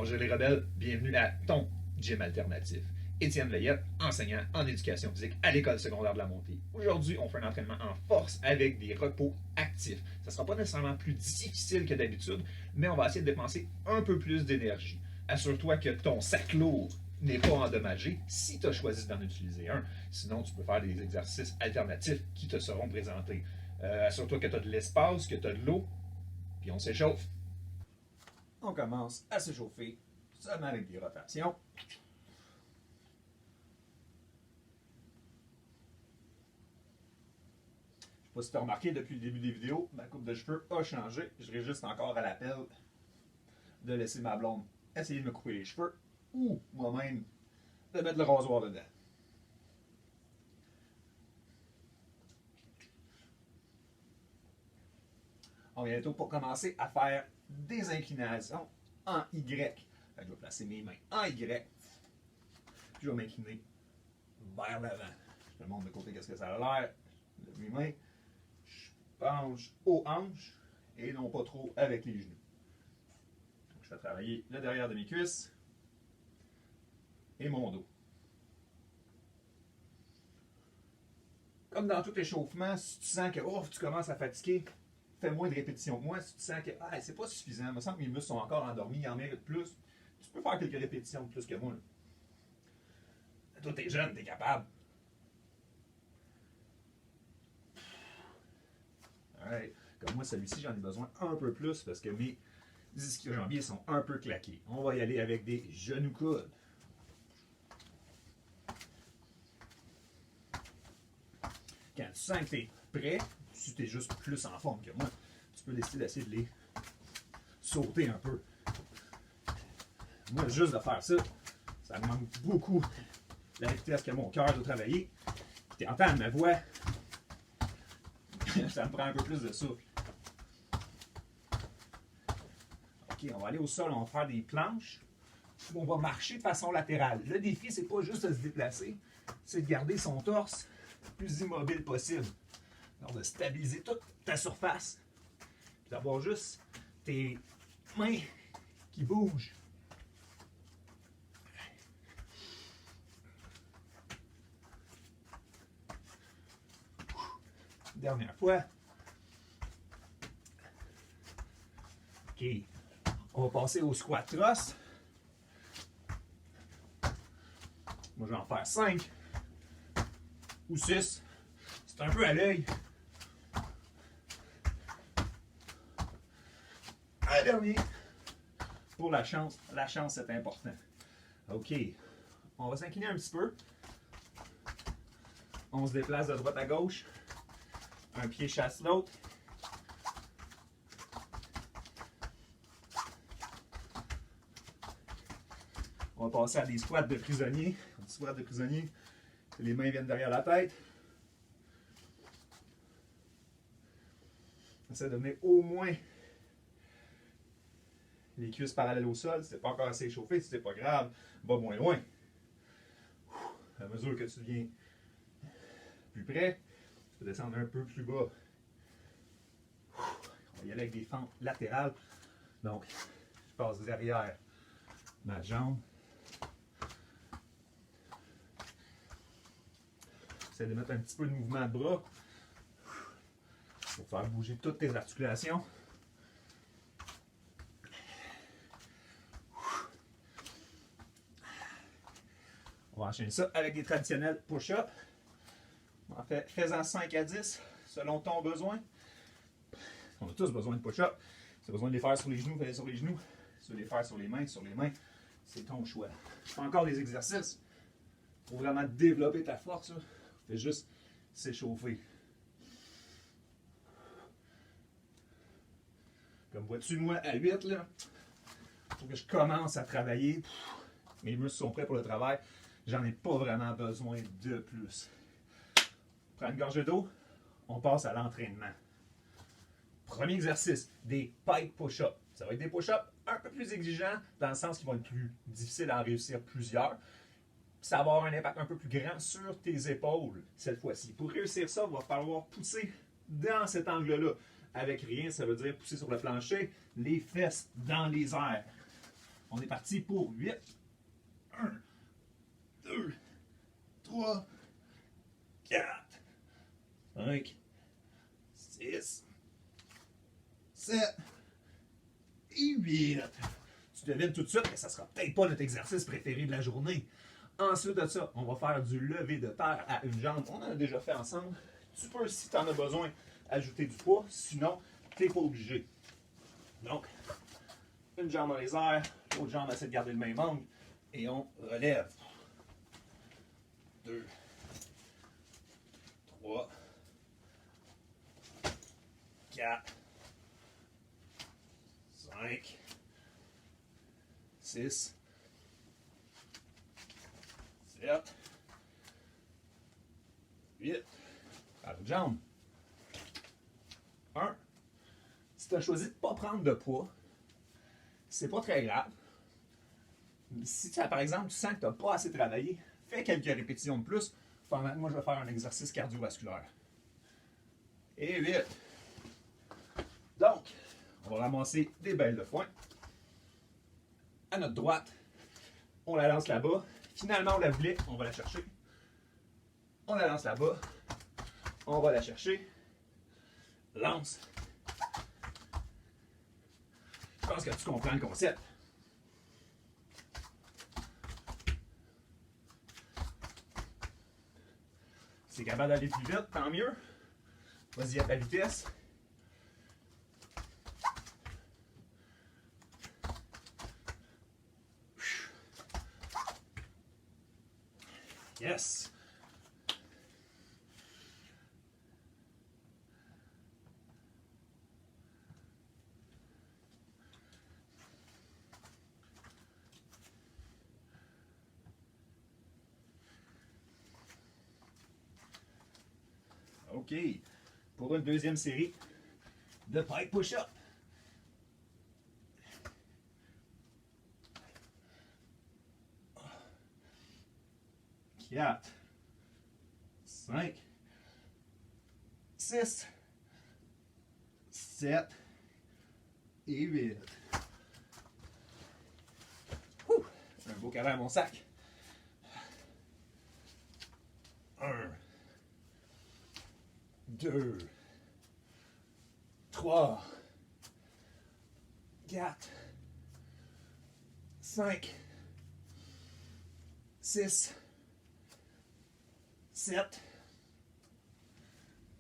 Bonjour les rebelles, bienvenue à ton gym alternatif. Étienne Veillette, enseignant en éducation physique à l'école secondaire de la Montée. Aujourd'hui, on fait un entraînement en force avec des repos actifs. Ça ne sera pas nécessairement plus difficile que d'habitude, mais on va essayer de dépenser un peu plus d'énergie. Assure-toi que ton sac lourd n'est pas endommagé si tu as choisi d'en utiliser un. Sinon, tu peux faire des exercices alternatifs qui te seront présentés. Assure-toi que tu as de l'espace, que tu as de l'eau, puis on s'échauffe. On commence à s'échauffer seulement avec des rotations. Je ne sais pas si tu as remarqué depuis le début des vidéos, ma coupe de cheveux a changé. Je résiste encore à l'appel de laisser ma blonde essayer de me couper les cheveux ou moi-même de mettre le rasoir dedans. On vient bientôt pour commencer à faire des inclinations en Y. Je vais placer mes mains en Y. Puis je vais m'incliner vers l'avant. Je te montre de côté qu'est-ce que ça a l'air. Je lève mes mains. Je penche aux hanches et non pas trop avec les genoux. Donc, je vais travailler le derrière de mes cuisses et mon dos. Comme dans tout échauffement, si tu sens que tu commences à fatiguer, fais moins de répétitions que moi. Si tu sens que c'est pas suffisant, il me semble que mes muscles sont encore endormis, ils en méritent plus, tu peux faire quelques répétitions de plus que moi. Toi, t'es jeune, t'es capable. Alright. Comme moi, celui-ci, j'en ai besoin un peu plus parce que mes ischio-jambiers sont un peu claqués. On va y aller avec des genoux-coudes. Quand tu sens que tu es prêt, si tu es juste plus en forme que moi, tu peux décider d'essayer de les sauter un peu. Moi, juste de faire ça, ça me manque beaucoup la vitesse que mon cœur doit travailler. Tu entends ma voix, ça me prend un peu plus de souffle. Ok, on va aller au sol, on va faire des planches. On va marcher de façon latérale. Le défi, c'est pas juste de se déplacer, c'est de garder son torse le plus immobile possible. Alors de stabiliser toute ta surface. Puis d'avoir juste tes mains qui bougent. Dernière fois. OK. On va passer au squat thrust. Moi, je vais en faire 5 ou 6. C'est un peu à l'œil. Un dernier. Pour la chance. La chance, c'est important. OK. On va s'incliner un petit peu. On se déplace de droite à gauche. Un pied chasse l'autre. On va passer à des squats de prisonnier. Un squat de prisonnier, les mains viennent derrière la tête. Essaie de venir au moins les cuisses parallèles au sol. Si tu n'es pas encore assez échauffé, si c'est pas grave, va moins loin. À mesure que tu deviens plus près, tu peux descendre un peu plus bas. On va y aller avec des fentes latérales. Donc, je passe derrière ma jambe. J'essaie de mettre un petit peu de mouvement de bras pour faire bouger toutes tes articulations. On va enchaîner ça avec des traditionnels push-ups. En fait, fais-en 5 à 10 selon ton besoin. On a tous besoin de push-ups. Si tu as besoin de les faire sur les genoux, fais-les sur les genoux. Si tu veux les faire sur les mains, c'est ton choix. Je fais encore des exercices pour vraiment développer ta force. Fais juste s'échauffer. Comme vois-tu, moi, à 8, il faut que je commence à travailler. Mes muscles sont prêts pour le travail. J'en ai pas vraiment besoin de plus. Prends une gorgée d'eau. On passe à l'entraînement. Premier exercice, des pike push-ups. Ça va être des push-ups un peu plus exigeants, dans le sens qu'ils vont être plus difficiles à en réussir plusieurs. Ça va avoir un impact un peu plus grand sur tes épaules cette fois-ci. Pour réussir ça, il va falloir pousser dans cet angle-là. Avec rien, ça veut dire pousser sur le plancher, les fesses dans les airs. On est parti pour 8. 1, 2, 3, 4, 5, 6, 7 et 8. Tu devines tout de suite que ça ne sera peut-être pas notre exercice préféré de la journée. Ensuite de ça, on va faire du lever de terre à une jambe. On en a déjà fait ensemble. Tu peux, si tu en as besoin, ajouter du poids. Sinon, tu n'es pas obligé. Donc, une jambe dans les airs, l'autre jambe essaie de garder le même angle. Et on relève. 2, 3, 4, 5, 6, 7, 8. À l'autre jambe. 1. Si tu as choisi de ne pas prendre de poids, c'est pas très grave. Si par exemple tu sens que tu n'as pas assez travaillé, fais quelques répétitions de plus pendant que moi je vais faire un exercice cardiovasculaire. Et 8. Donc, on va ramasser des belles de foin. À notre droite, on la lance là-bas. Finalement, on la voulait, on va la chercher. On la lance là-bas. On va la chercher. Lance. Je pense que tu comprends le concept. Si tu es capable d'aller plus vite, tant mieux. Vas-y à ta vitesse. Yes! OK. Pour une deuxième série de pike push-up. 4, 5, 6, 7 et 8. Un beau câlin à mon sac. 1, 2, 3, 4, 5, 6, 7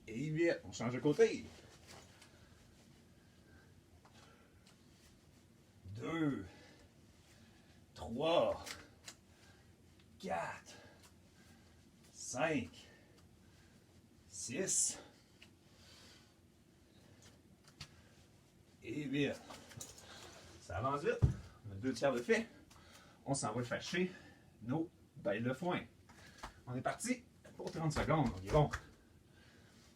et 8. On change de côté. 2, 3, 4, 5, 6 et 8. Ça avance vite. On a 2 tiers de fait. On s'en va fâcher nos belles de foin. On est parti pour 30 secondes environ.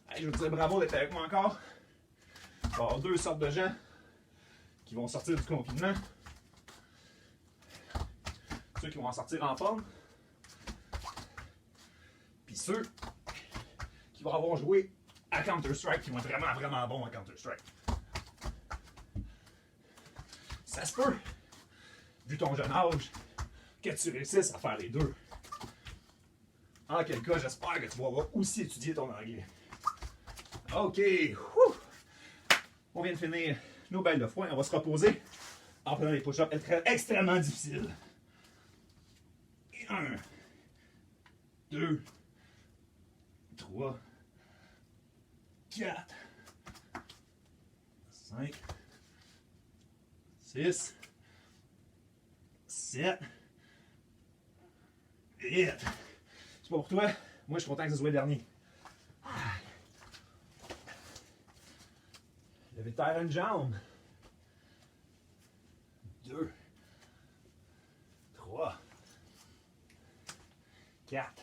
Hey, je vous dire bravo d'être avec moi encore. Il va y avoir 2 sortes de gens qui vont sortir du confinement. Ceux qui vont en sortir en forme. Puis ceux qui vont avoir joué à Counter-Strike, qui vont être vraiment, vraiment bons à Counter-Strike. Ça se peut, vu ton jeune âge, que tu réussisses à faire les deux. En quel cas, j'espère que tu vas avoir aussi étudié ton anglais. OK. Whew. On vient de finir nos belles de foin. On va se reposer en prenant les push-ups extrêmement difficiles. 1, 2, 3, 4, 5, 6, 7, 8. C'est pas pour toi. Moi, je suis content que ce soit le dernier. Lever de terre à une jambe. 2, 3, 4,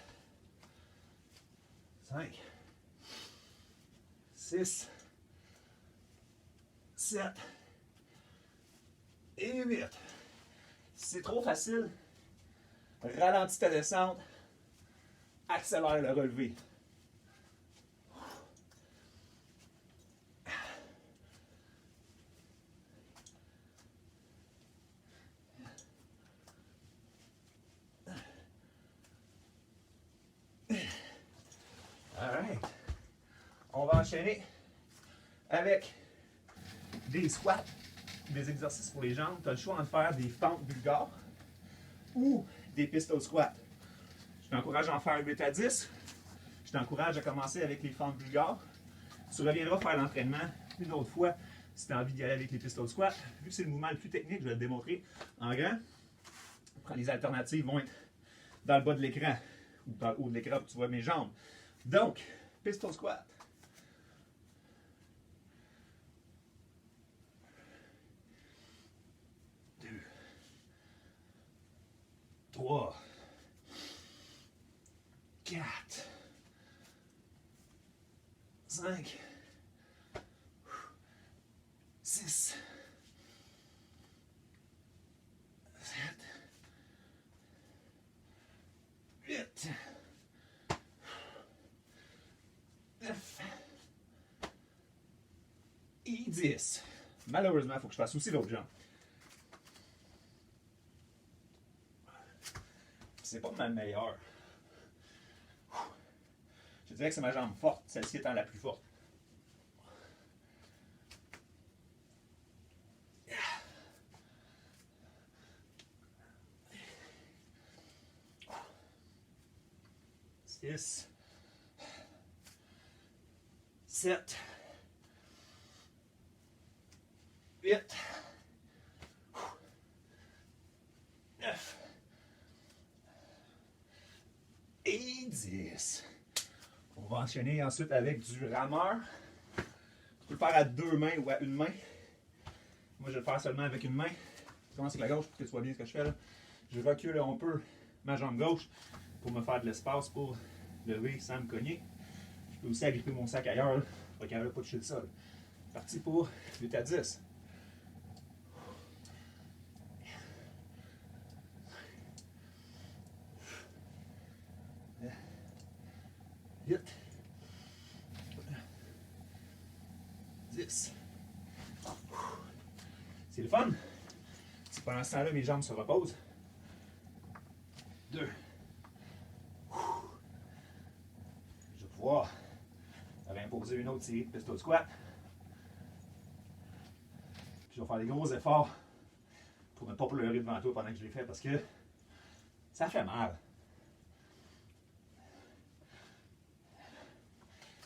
5, 6, 7 et 8. Si c'est trop facile, ralentis ta descente, accélère le relevé. va enchaîner avec des squats, des exercices pour les jambes. Tu as le choix de faire des fentes bulgares ou des pistol squats. Je t'encourage à en faire 8 à 10. Je t'encourage à commencer avec les fentes bulgares. Tu reviendras faire l'entraînement une autre fois si tu as envie d'y aller avec les pistol squats. Vu que c'est le mouvement le plus technique, je vais le démontrer en grand. Les alternatives vont être dans le bas de l'écran ou dans le haut de l'écran pour que tu vois mes jambes. Donc, pistol squat. 2, 3, 4, 5, 6, 7, 8, 9 et 10. Malheureusement, il faut que je fasse aussi l'autre jambe. C'est pas ma meilleure. Je dirais que c'est ma jambe forte, celle-ci étant la plus forte. Six, 7, 8, 9 et 10. On va enchaîner ensuite avec du rameur. Tu peux le faire à 2 mains ou à une main. Moi, je vais le faire seulement avec une main. Je commence avec la gauche pour que tu vois bien ce que je fais là. Je recule un peu ma jambe gauche pour me faire de l'espace pour lever sans me cogner. Je peux aussi agripper mon sac ailleurs. Là. Pas capable de pas toucher le sol. Parti pour 8 à 10. Huit. 10. C'est le fun. C'est pendant ce temps-là, mes jambes se reposent. 2. Je vais pouvoir réimposer une autre série de pistol squat. Puis je vais faire des gros efforts pour ne pas pleurer devant toi pendant que je les fais parce que ça fait mal.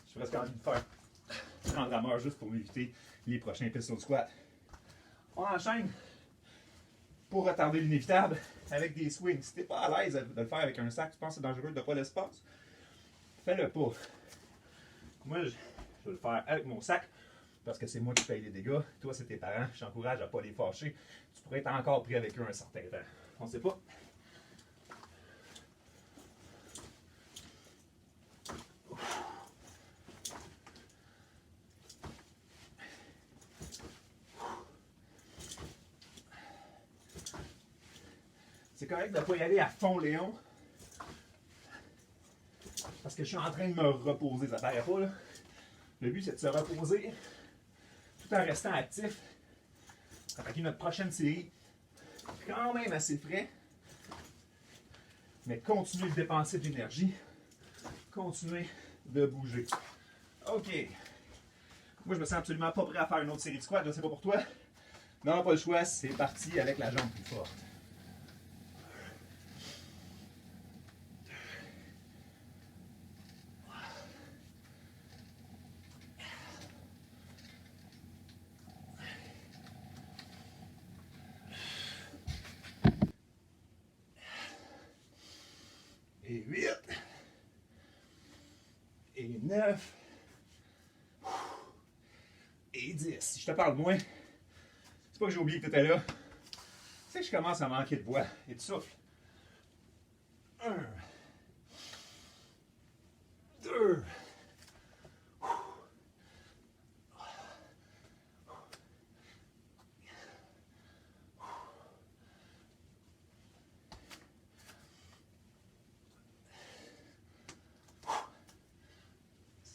J'ai presque envie de faire 30 rameurs juste pour m'éviter les prochains pistol squats. On enchaîne pour retarder l'inévitable avec des swings. Si tu n'es pas à l'aise de le faire avec un sac, tu penses que c'est dangereux de ne pas l'espace, fais-le pas. Moi, je vais le faire avec mon sac parce que c'est moi qui paye les dégâts. Toi, c'est tes parents. Je t'encourage à ne pas les fâcher. Tu pourrais être encore pris avec eux un certain temps. On ne sait pas. C'est correct de ne pas y aller à fond Léon. Parce que je suis en train de me reposer. Ça paraît pas, là. Le but, c'est de se reposer tout en restant actif. Attaquer notre prochaine série. Quand même assez frais. Mais continuer de dépenser de l'énergie. Continuer de bouger. OK. Moi, je me sens absolument pas prêt à faire une autre série de squats. Je ne sais pas pour toi. Non, pas le choix. C'est parti avec la jambe plus forte. Et 8. Et 9. Et 10. Si je te parle moins, c'est pas que j'ai oublié que tu étais là. Tu sais que je commence à manquer de voix et de souffle. 1. 2.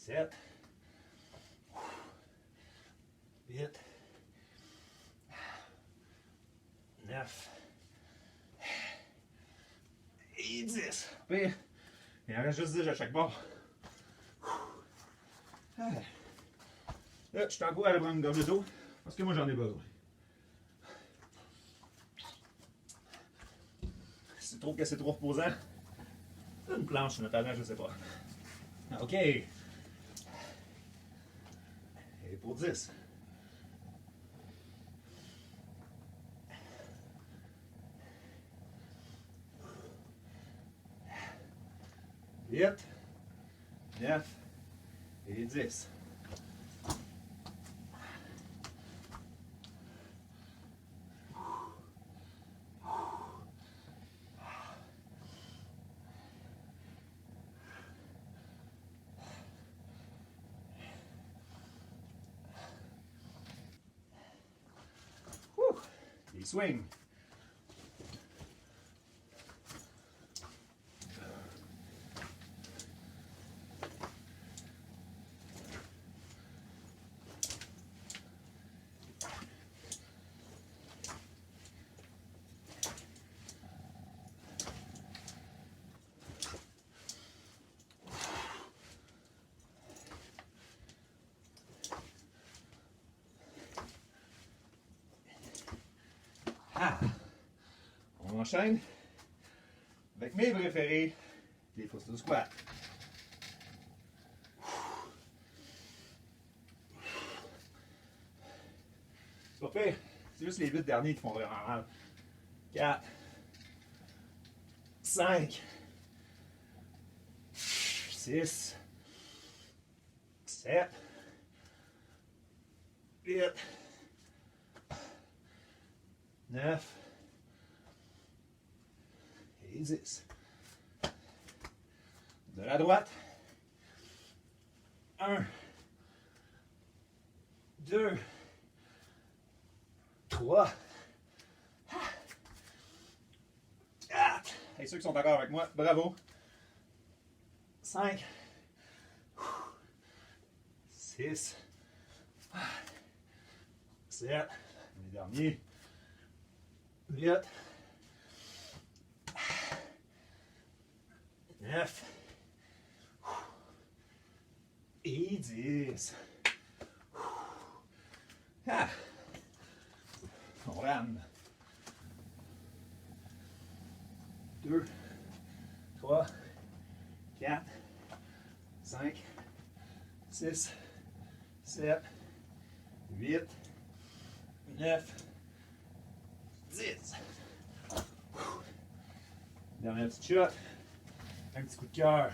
7, 8, 9 et 10. Pire, il en reste juste 10 à chaque bord. Là, je t'encourage à prendre une gorgée d'eau parce que moi j'en ai besoin. Si tu trouves que c'est trop reposant, une planche notamment, je sais pas. OK. Et pour 10. Huit, 9 et 10. Et swing. Ah. On enchaîne avec mes préférés, les footstool squats. C'est pas pire, c'est juste les 8 derniers qui font vraiment mal. 4, 5, 6, 7, 8, 9 et 10. De la droite. 1, 2, 3, 4. Et ceux qui sont d'accord avec moi, bravo. 5, 6, 7, les derniers. 8, 9 et 10. Ah. On rame. 2, 3, 4, 5, 6, 7, 8, 9, 10. Dernière petite shot. Un petit coup de cœur.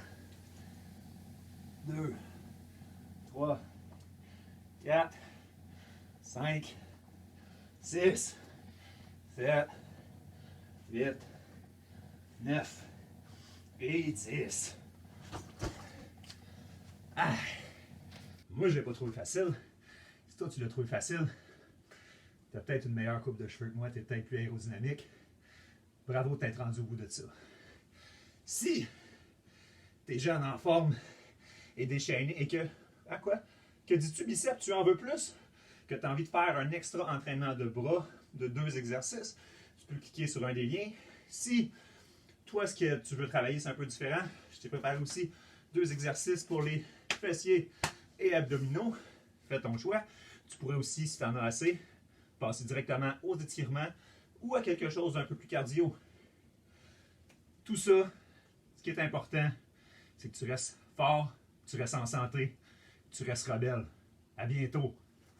2, 3, 4, 5, 6, 7, 8, 9 et 10. Ah. Moi, je l'ai pas trouvé facile. Si toi, tu l'as trouvé facile, tu as peut-être une meilleure coupe de cheveux que moi, tu es peut-être plus aérodynamique. Bravo de t'être rendu au bout de ça. Si tu es jeune, en forme et déchaîné et que, à quoi? Que dis-tu, biceps, tu en veux plus? Que tu as envie de faire un extra entraînement de bras de 2 exercices, tu peux cliquer sur un des liens. Si toi, ce que tu veux travailler, c'est un peu différent, je t'ai préparé aussi 2 exercices pour les fessiers et abdominaux. Fais ton choix. Tu pourrais aussi, si tu en as assez, passer directement aux étirements ou à quelque chose d'un peu plus cardio. Tout ça, ce qui est important, c'est que tu restes fort, tu restes en santé, tu restes rebelle. À bientôt.